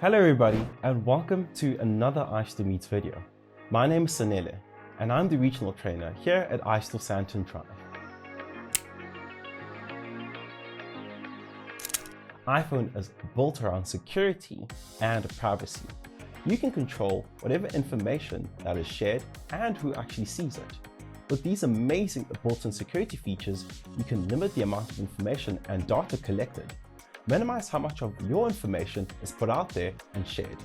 Hello everybody and welcome to another iStore Meets video. My name is Sanele and I'm the regional trainer here at iStore Sandton Drive. iPhone is built around security and privacy. You can control whatever information that is shared and who actually sees it. With these amazing built-in security features, you can limit the amount of information and data collected, minimize how much of your information is put out there and shared,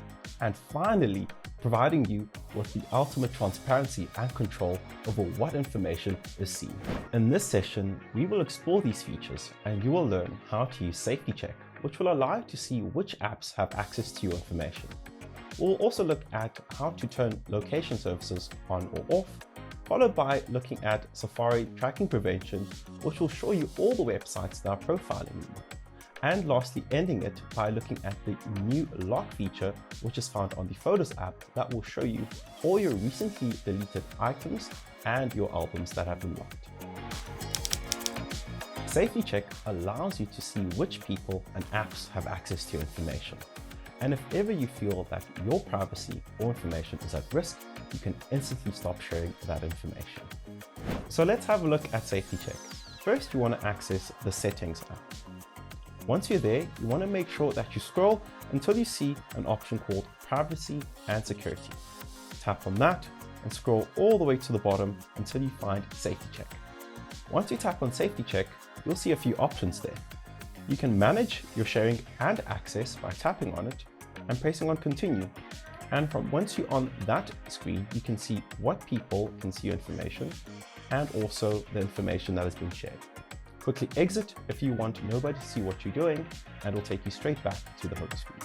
and finally, providing you with the ultimate transparency and control over what information is seen. In this session, we will explore these features and you will learn how to use Safety Check, which will allow you to see which apps have access to your information. We'll also look at how to turn location services on or off, followed by looking at Safari tracking prevention, which will show you all the websites that are profiling you. And lastly, ending it by looking at the new lock feature, which is found on the Photos app that will show you all your recently deleted items and your albums that have been locked. Safety Check allows you to see which people and apps have access to your information. And if ever you feel that your privacy or information is at risk, you can instantly stop sharing that information. So let's have a look at Safety Check. First, you want to access the Settings app. Once you're there, you want to make sure that you scroll until you see an option called Privacy and Security. Tap on that and scroll all the way to the bottom until you find Safety Check. Once you tap on Safety Check, you'll see a few options there. You can manage your sharing and access by tapping on it and pressing on Continue. And from once you're on that screen, you can see what people can see your information and also the information that has been shared. Quickly exit if you want nobody to see what you're doing, and it'll take you straight back to the home screen.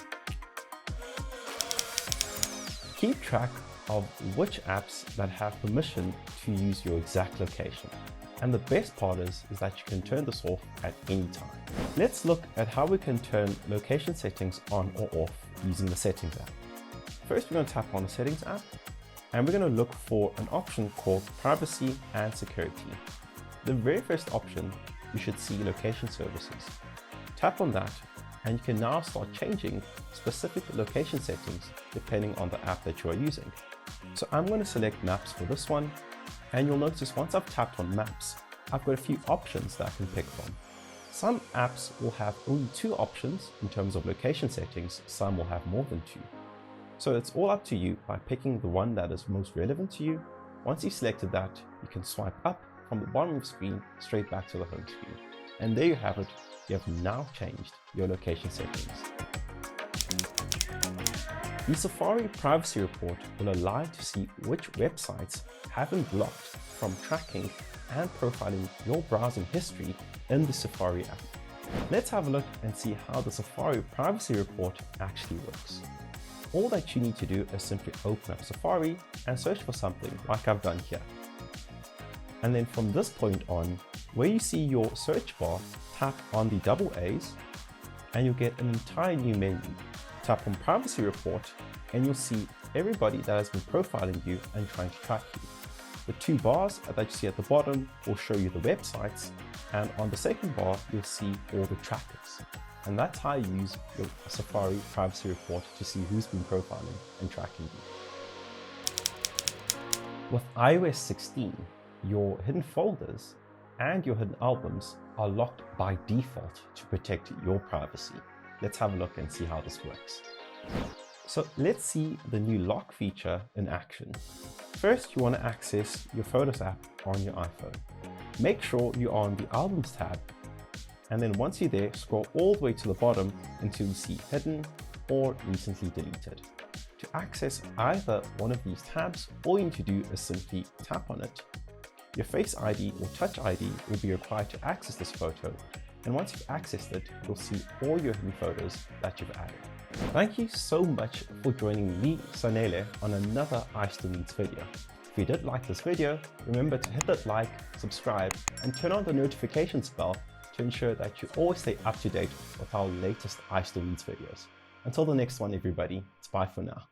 Keep track of which apps that have permission to use your exact location. And the best part is that you can turn this off at any time. Let's look at how we can turn location settings on or off using the Settings app. First, we're going to tap on the Settings app, and we're going to look for an option called Privacy and Security. The very first option, you should see Location Services. Tap on that, and you can now start changing specific location settings depending on the app that you are using. So I'm going to select Maps for this one, and you'll notice once I've tapped on Maps, I've got a few options that I can pick from. Some apps will have only 2 options in terms of location settings, some will have more than 2. So it's all up to you by picking the one that is most relevant to you. Once you've selected that, you can swipe up from the bottom of the screen straight back to the home screen. And there you have it, you have now changed your location settings. The Safari Privacy Report will allow you to see which websites have been blocked from tracking and profiling your browsing history in the Safari app. Let's have a look and see how the Safari Privacy Report actually works. All that you need to do is simply open up Safari and search for something like I've done here. And then from this point on, where you see your search bar, tap on the double A's and you'll get an entire new menu. Tap on Privacy Report and you'll see everybody that has been profiling you and trying to track you. The 2 bars that you see at the bottom will show you the websites, and on the second bar, you'll see all the trackers. And that's how you use your Safari Privacy Report to see who's been profiling and tracking you. With iOS 16, your hidden folders and your hidden albums are locked by default to protect your privacy. Let's have a look and see how this works. So let's see the new lock feature in action. First, you want to access your Photos app on your iPhone. Make sure you're on the Albums tab, and then once you're there, scroll all the way to the bottom until you see Hidden or Recently Deleted. To access either one of these tabs, all you need to do is simply tap on it. Your Face ID or Touch ID will be required to access this photo, and once you've accessed it, you'll see all your hidden photos that you've added. Thank you so much for joining me, Sanele, on another iStore Meets video. If you did like this video, remember to hit that like, subscribe, and turn on the notifications bell to ensure that you always stay up to date with our latest iStore Meets videos. Until the next one, everybody, it's bye for now.